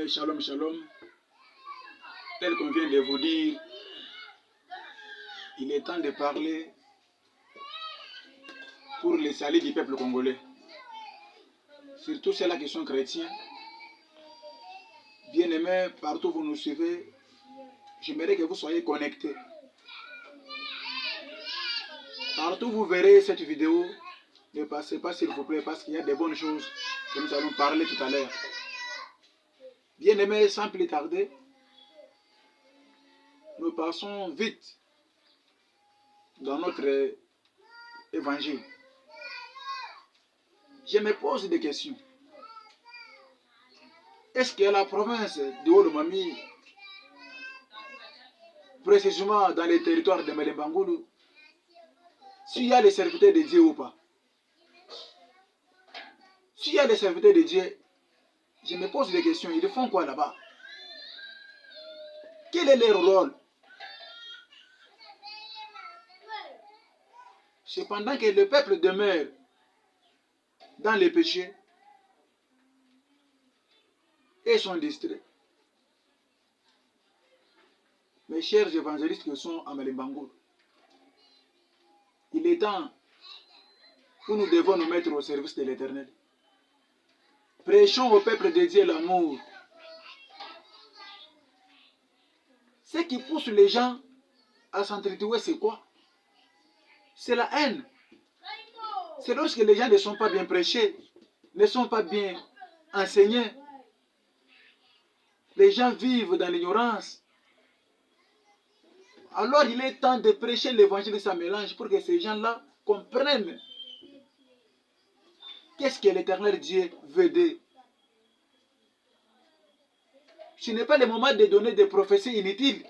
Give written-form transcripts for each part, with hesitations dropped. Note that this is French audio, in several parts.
Shalom, shalom. Tel qu'on vient de vous dire, il est temps de parler pour le salut du peuple congolais. Surtout ceux-là qui sont chrétiens. Bien-aimés, partout où vous nous suivez, j'aimerais que vous soyez connectés. Partout où vous verrez cette vidéo, ne passez pas s'il vous plaît, parce qu'il y a des bonnes choses que nous allons parler tout à l'heure. Bien-aimés, sans plus tarder, nous passons vite dans notre évangile. Je me pose des questions. Est-ce que la province de Olomami, précisément dans les territoires de Malembangoulou, s'il y a les serviteurs de Dieu ou pas? S'il y a les serviteurs de Dieu, je me pose des questions. Ils font quoi là-bas? Quel est leur rôle? Cependant que le peuple demeure dans les péchés et sont distraits. Mes chers évangélistes qui sont à Malembangoulou, il est temps où nous devons nous mettre au service de l'Éternel. Prêchons au peuple de Dieu l'amour. Ce qui pousse les gens à s'entretuer, c'est quoi? C'est la haine. C'est lorsque les gens ne sont pas bien prêchés, ne sont pas bien enseignés. Les gens vivent dans l'ignorance. Alors il est temps de prêcher l'évangile de sa mélange pour que ces gens-là comprennent qu'est-ce que l'Éternel Dieu veut d'eux. Ce n'est pas le moment de donner des prophéties inutiles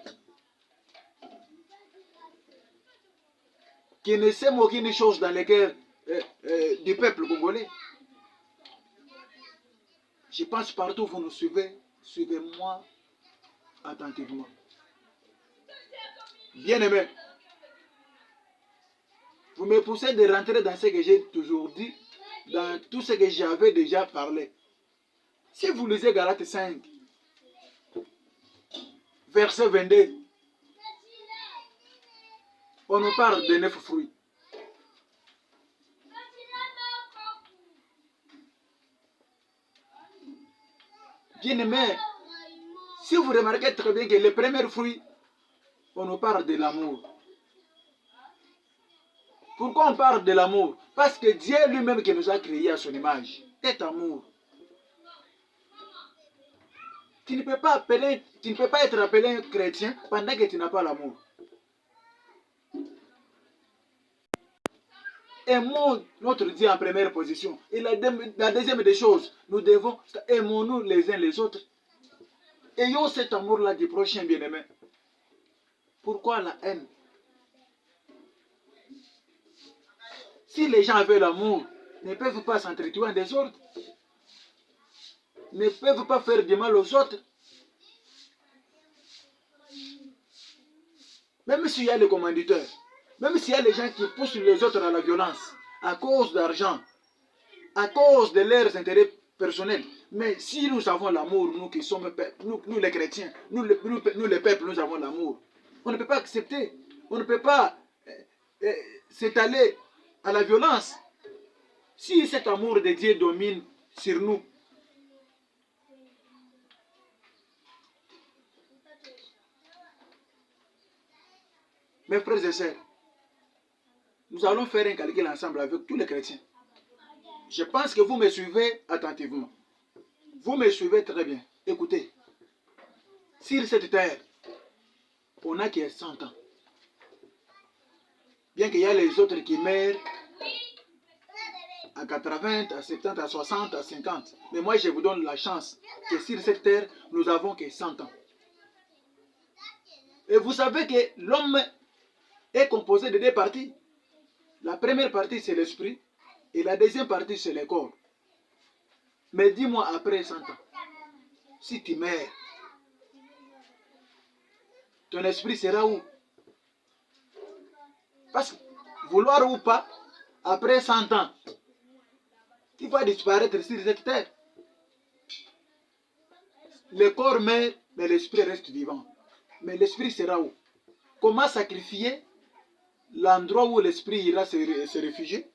qui ne sèment aucune chose dans les cœurs du peuple congolais. Je pense partout où vous nous suivez, suivez-moi attentivement. Bien-aimés, vous me poussez de rentrer dans ce que j'ai toujours dit, dans tout ce que j'avais déjà parlé. Si vous lisez Galates 5, verset 22, on nous parle de 9 fruits. Bien-aimés, si vous remarquez très bien que le premier fruit, on nous parle de l'amour. Pourquoi on parle de l'amour? Parce que Dieu lui-même qui nous a créés à son image est amour. Tu ne peux pas être appelé un chrétien pendant que tu n'as pas l'amour. Aimons notre Dieu en première position. Et la deuxième des choses, nous devons aimons-nous les uns les autres. Ayons cet amour-là du prochain, bien-aimé. Pourquoi la haine? Si les gens avaient l'amour, ne peuvent pas s'entretuer en désordre, ne peuvent pas faire du mal aux autres. Même s'il y a les commanditeurs, même s'il y a les gens qui poussent les autres à la violence, à cause d'argent, à cause de leurs intérêts personnels. Mais si nous avons l'amour, nous qui sommes, nous les chrétiens, nous les peuples, nous avons l'amour. On ne peut pas accepter, on ne peut pas s'étaler à la violence. Si cet amour de Dieu domine sur nous, mes frères et sœurs, nous allons faire un calcul ensemble avec tous les chrétiens. Je pense que vous me suivez attentivement. Vous me suivez très bien. Écoutez, sur cette terre, on a qui est 100 ans. Bien qu'il y a les autres qui meurent à 80, à 70, à 60, à 50. Mais moi, je vous donne la chance que sur cette terre, nous avons que 100 ans. Et vous savez que l'homme est composé de deux parties. La première partie, c'est l'esprit. Et la deuxième partie, c'est le corps. Mais dis-moi, après 100 ans, si tu meurs, ton esprit sera où? Parce que, vouloir ou pas, après 100 ans, tu vas disparaître sur cette terre. Le corps meurt, mais l'esprit reste vivant. Mais l'esprit sera où? Comment sacrifier l'endroit où l'esprit ira se réfugier?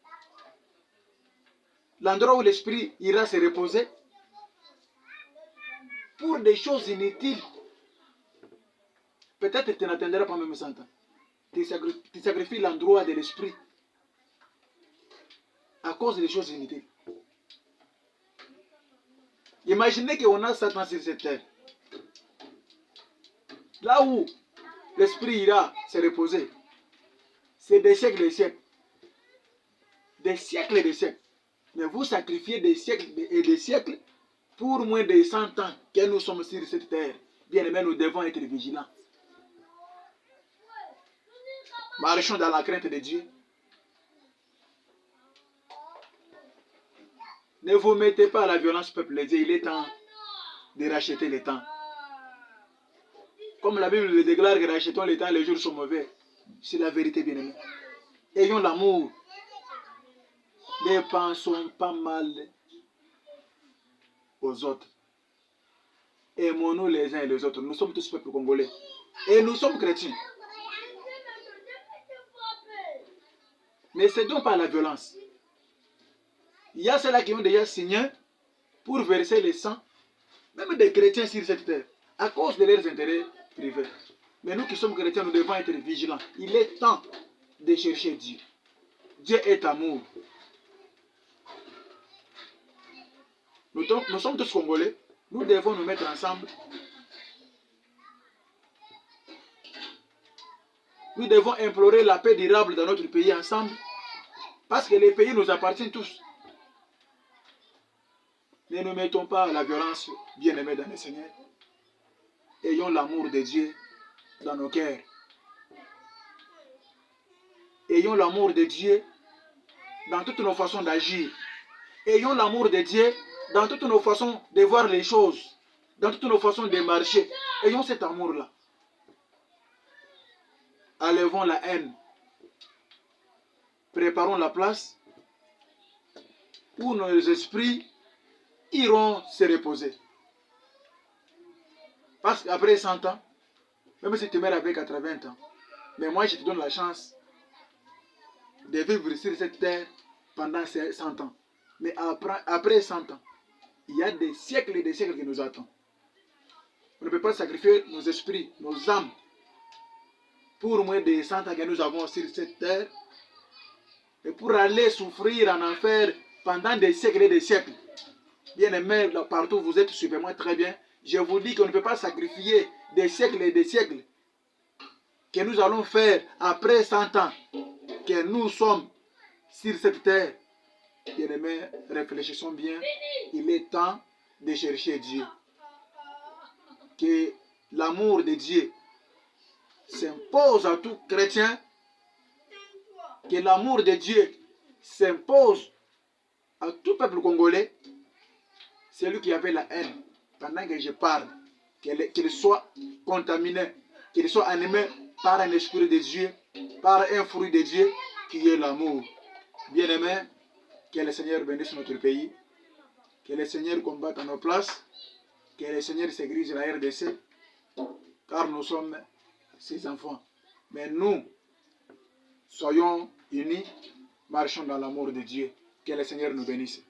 L'endroit où l'esprit ira se reposer? Pour des choses inutiles. Peut-être que tu n'atteindras pas même 100 ans. Tu sacrifies l'endroit de l'esprit à cause des choses inutiles. Imaginez qu'on a Satan sur cette terre. Là où l'esprit ira se reposer, c'est des siècles et des siècles. Des siècles et des siècles. Mais vous sacrifiez des siècles et des siècles pour moins de 100 ans que nous sommes sur cette terre. Bien aimé, nous devons être vigilants. Marchons dans la crainte de Dieu. Ne vous mettez pas à la violence, peuple de Dieu. Il est temps de racheter le temps. Comme la Bible le déclare que rachetons le temps, les jours sont mauvais. C'est la vérité, bien aimé. Ayons l'amour. Ne pensons pas mal aux autres. Aimons-nous les uns et les autres. Nous sommes tous peuple congolais. Et nous sommes chrétiens. Ne cédons pas à la violence. Il y a ceux-là qui ont déjà signé pour verser le sang, même des chrétiens sur cette terre, à cause de leurs intérêts privés. Mais nous qui sommes chrétiens, nous devons être vigilants. Il est temps de chercher Dieu. Dieu est amour. Nous sommes tous congolais. Nous devons nous mettre ensemble. Nous devons implorer la paix durable dans notre pays ensemble. Parce que les pays nous appartiennent tous. Ne nous mettons pas à la violence, bien-aimés dans le Seigneur. Ayons l'amour de Dieu dans nos cœurs. Ayons l'amour de Dieu dans toutes nos façons d'agir. Ayons l'amour de Dieu dans toutes nos façons de voir les choses, dans toutes nos façons de marcher. Ayons cet amour-là. Enlevons la haine. Préparons la place où nos esprits iront se reposer. Parce qu'après 100 ans, même si tu meurs avec 80 ans, mais moi je te donne la chance de vivre sur cette terre pendant 100 ans. Mais après 100 ans, il y a des siècles et des siècles qui nous attendent. On ne peut pas sacrifier nos esprits, nos âmes, pour moins de 100 ans que nous avons sur cette terre, et pour aller souffrir en enfer pendant des siècles et des siècles. Bien aimés, partout vous êtes, suivez-moi très bien. Je vous dis qu'on ne peut pas sacrifier des siècles et des siècles que nous allons faire après 100 ans que nous sommes sur cette terre. Bien aimés, réfléchissons bien. Il est temps de chercher Dieu. Que l'amour de Dieu s'impose à tout chrétien. Que l'amour de Dieu s'impose à tout peuple congolais. Celui qui avait la haine, pendant que je parle, qu'il soit contaminé, qu'il soit animé par un esprit de Dieu, par un fruit de Dieu, qui est l'amour. Bien-aimés, que le Seigneur bénisse notre pays, que le Seigneur combatte à nos places, que le Seigneur s'égrise la RDC, car nous sommes ses enfants. Mais nous, soyons unis, marchons dans l'amour de Dieu. Que le Seigneur nous bénisse.